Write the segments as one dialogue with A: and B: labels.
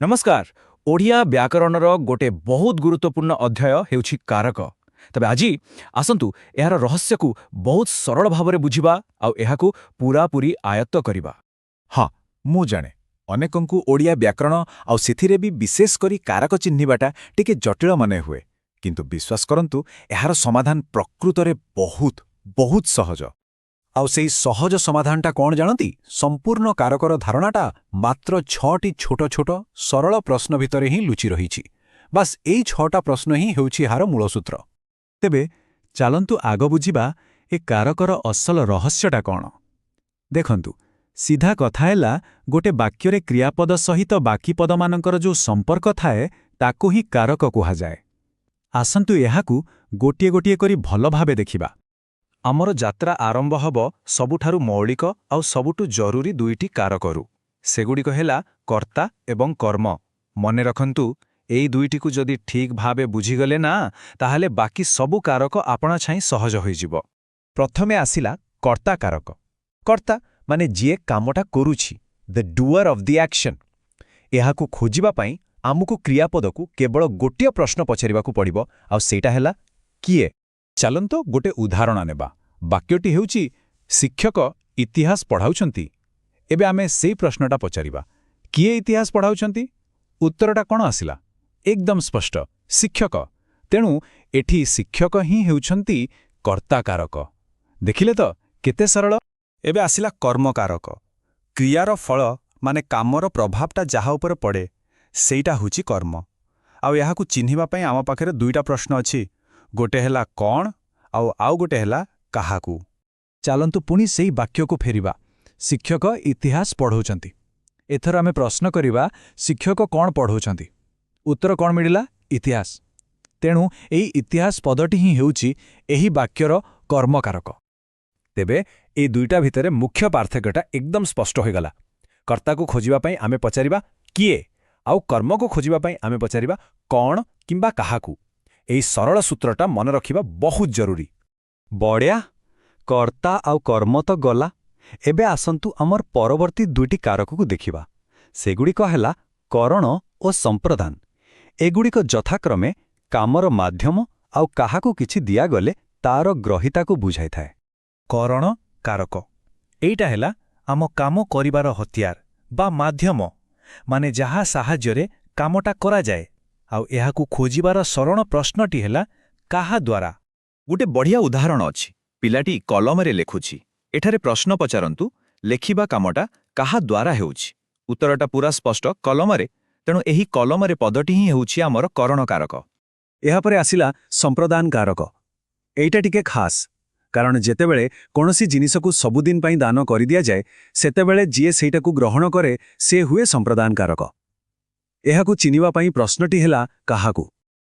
A: नमस्कार। ओडिया व्याकरणर गोटे बहुत गुरुत्वपूर्ण अध्याय हेउछि कारक। तबे आजी आसंतु एहार रहस्य को बहुत सरल भावरे बुझिबा आउ एहाकू पूरापूरी आयत्त करिबा।
B: हाँ मु जाने अनेकंकु ओडिया व्याकरण आउ सेथिरे भी विशेष करी कारक चिन्हिबाटा टिके जटिल मने हुए, किंतु विश्वास करंतु एहार समाधान प्रकृतरे बहुत बहुत सहज। आउ सेही सहज समाधानटा कौन जानती? संपूर्ण कारकर धारणाटा मात्र 6टी छोट छोट सरल प्रश्न भितरे ही लुचि रहिछि। बास एई 6टा प्रश्न ही हेउछि हार मूलसूत्र। तेबे चालंतु आग बुझिबा ए कारकर असल रहस्यटा कौन। देखंतु सीधा कथा हैला गोटे वाक्यरे क्रियापद सहित बाकी पदमानंकर जो संपर्क थाए ताकू ही कारक कुहा जाए। आसंतु एहाकू गोटिए गोटिए करी भल भावे देखिबा।
A: आमर यात्रा आरंभ हब सबुठारु मौलिक आउ सबुठु जरूरी दुईटी कारकरू। सेगुड़िक हेला कर्ता एवं कर्म। मने रखंतु एई दुईटी को जदि ठीक भावे बुझीगले ना ताहले बाकी सबु कारक आपणा छाई सहज होइजिबो।
B: प्रथमे आसिला कर्ता कारक। कर्ता माने जिए कामटा करूछि, the doer of the action. एहाकू खोजिबा पई आमुकु क्रियापदकू केवल गोटिए प्रश्न पचारिबाकू पड़िबो, आउ सेटा हेला किए। चलंतो गोटे उदाहरण नेबा। वाक्यटी हेउछि शिक्षक इतिहास पढ़ाउछंती। एबे आमे सेई प्रश्नटा पचारिबा, किए इतिहास पढ़ाउछंती? उत्तरटा कोन आसिला? एकदम स्पष्ट, शिक्षक। तेणु एठी शिक्षक ही हेउछंती कर्ता कारक। देखिले तो केते सरल।
A: एबे आसिला कर्म कारक। क्रियार फल माने कामर प्रभावटा जाहा उपर पड़े सेईटा होछि कर्म। आउ एहाकू चिन्हिबा पई आम पाखरे दुईटा प्रश्न अछि। गोटे हेला कौन आउ गोटे हेला काहाकू।
B: चालंतु पुणी सेई वाक्य को फेरिबा, शिक्षक इतिहास पढ़ौछंती। एथर आमे प्रश्न करिबा, शिक्षक कौन पढ़ौछंती? उत्तर कौन मिलिला? इतिहास। तेणु एई इतिहास पदटी ही हेउछि एही वाक्यर कर्मकारक। तेबे ए दुईटा भितरे मुख्य पार्थक्यटा एकदम स्पष्ट होइगला। कर्ता को खोजिबा पई आमे पचारिबा किए, आउ कर्म को खोजिबा पई आमे पचारिबा कौन किंबा काहाकू। एई सरल सूत्रटा मन रखिबा बहुत जरूरी। बड़िया, कर्ता आउ कर्म तो गला। एबे आसंतु अमर परवर्ती दुईटी कारक को देखिबा। सेगुड़िक हेला करण और संप्रदान। एगुड़िक यथाक्रमे कामर माध्यम आउ काहाकू किछि दिया गले तार ग्रहिता को बुझाई थाए।
A: करण कारक एइटा हेला आम काम करिबार हथियार बा माध्यम, माने जहा साहाज्यरे कामटा करा जाए। आउ एहाकू खोजिबार सरल प्रश्नटी हेला काहा द्वारा। गोटे बढ़िया उदाहरण अछि। पिलाटी कलमरे लेखुछि। एठारे प्रश्न पचारंतु लेखिबा कामटा काहा द्वारा हेउछि। उत्तरटा पूरा स्पष्ट कलमरे। तेणु एही कलमरे पदटी ही हेउछि आमर करण कारक।
B: एहा परे आसिला संप्रदान कारक। एइटा टिके खास, कारण जेतेबेले कोनोसी जिनिसकू सबुदिन पई दान करि दिया जाए सेतेबेले जिए सेइटाकू ग्रहण करे से हुए संप्रदान कारक। एहाकू चिनिबा पई प्रश्नटी हेला काहाकू।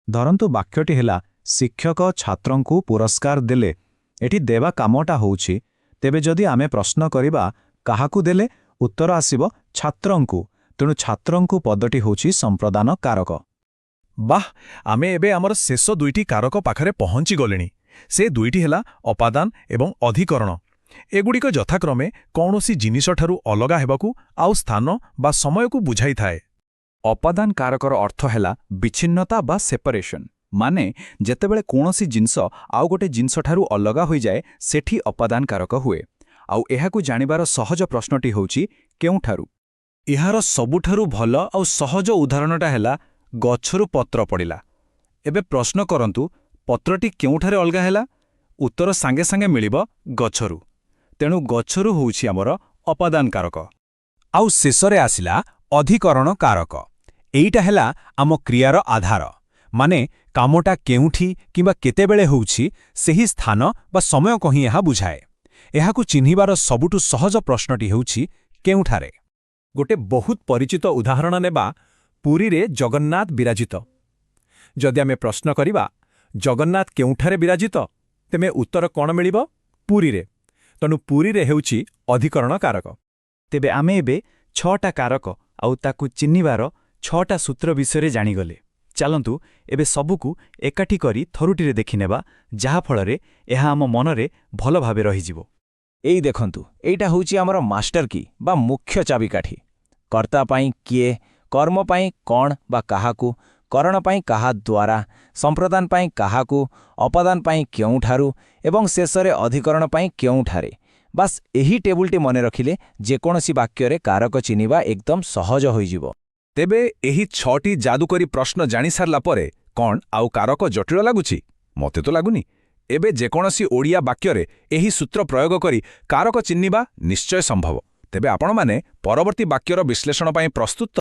B: धरंतु वाक्यटी हेला शिक्षक छात्रंकू पुरस्कार देले। एठी देवा कामटा होउछि। तेबे जदि आमे प्रश्न करिबा काहाकू देले, उत्तर आसिबो छात्रंकू। तेणु छात्रंकू पदटी होउछि संप्रदान कारक।
A: बाह, आमे एबे आमर शेष दुईटी कारक पाखरे पहुंची गलेनी। से दुईटी हेला अपादान एवं अधिकरण। एगुड़िक यथाक्रमे कौनसी जिनिसठारु अलगा हेबाकू आउ स्थान बा समय को बुझाई थाए।
B: अपादान कारकर अर्थ हेला विच्छिन्नता बा सेपरेशन। माने जेतेबेले कोनोसी जिंस आउ गोटे जिंसठारु अलगा होई जाए सेठी अपादान कारक हुए। आउ एहाकू जानिबार सहज प्रश्नटी होउछि केउठारु।
A: इहार सबुठारु भल आउ सहज उदाहरणटा हेला गछरु पत्र पड़िला। एबे प्रश्न करंतु पत्रटी केउठारे अलगा हेला? उत्तर सांगे सांगे मिलिबो गछरु। तेणु गछरु होउछि आमर अपादान कारक।
B: आउ शेषरे आसिला अधिकरण कारक। एइटा हेला आम क्रियार आधार। माने कामटा केउठी किंबा केतेबेले होउछि सेही स्थान बा समय को ही एहा बुझाए। एहाकू चिन्हिबार सबुठु सहज प्रश्नटी हेउछि केउठारे।
A: गोटे बहुत परिचित उदाहरण नेबा, पुरी रे जगन्नाथ विराजित। जदि आमे प्रश्न करिबा जगन्नाथ केउठारे विराजित, तेमे उत्तर कोन मिलिबो? पुरी रे। तनु पुरी रे हेउछि अधिकरण कारक।
B: तेबे आमे एबे 6टा कारक आउ ताकू चिन्हिबार 6टा सूत्र विषय जानिगले। चलंतु एबे सबुकू एकाठी करी थरुटीरे देखिनेबा, जहा फलरे एहा आम मनरे भल भावे रहिजिवो। एई देखंतु, एइटा होउछि आमर मास्टर की बा मुख्य चाबिकाठी। कर्ता पाई किए,
C: କର୍ମ ପାଇଁ କ'ଣ ବା କାହାକୁ, କରଣ ପାଇଁ କାହା ଦ୍ୱାରା, ସମ୍ପ୍ରଦାନ ପାଇଁ କାହାକୁ, ଅପାଦାନ ପାଇଁ କେଉଁଠାରୁ ଏବଂ ଶେଷରେ ଅଧିକରଣ ପାଇଁ କେଉଁଠାରେ। ବାସ୍ ଏହି ଟେବୁଲଟି ମନେ ରଖିଲେ ଯେକୌଣସି ବାକ୍ୟରେ କାରକ ଚିହ୍ନିବା ଏକଦମ ସହଜ ହୋଇଯିବ।
D: ତେବେ ଏହି 6ଟି ଯାଦୁକରୀ ପ୍ରଶ୍ନ ଜାଣିସାରିଲା ପରେ କ'ଣ ଆଉ କାରକ ଜଟିଳ ଲାଗୁଛି? ମୋତେ ତ ଲାଗୁନି। ଏବେ ଯେକୌଣସି ଓଡ଼ିଆ ବାକ୍ୟରେ ଏହି ସୂତ୍ର ପ୍ରୟୋଗ କରି କାରକ ଚିହ୍ନିବା ନିଶ୍ଚୟ ସମ୍ଭବ। ତେବେ ଆପଣମାନେ ପରବର୍ତ୍ତୀ ବାକ୍ୟର ବିଶ୍ଳେଷଣ ପାଇଁ ପ୍ରସ୍ତୁତ?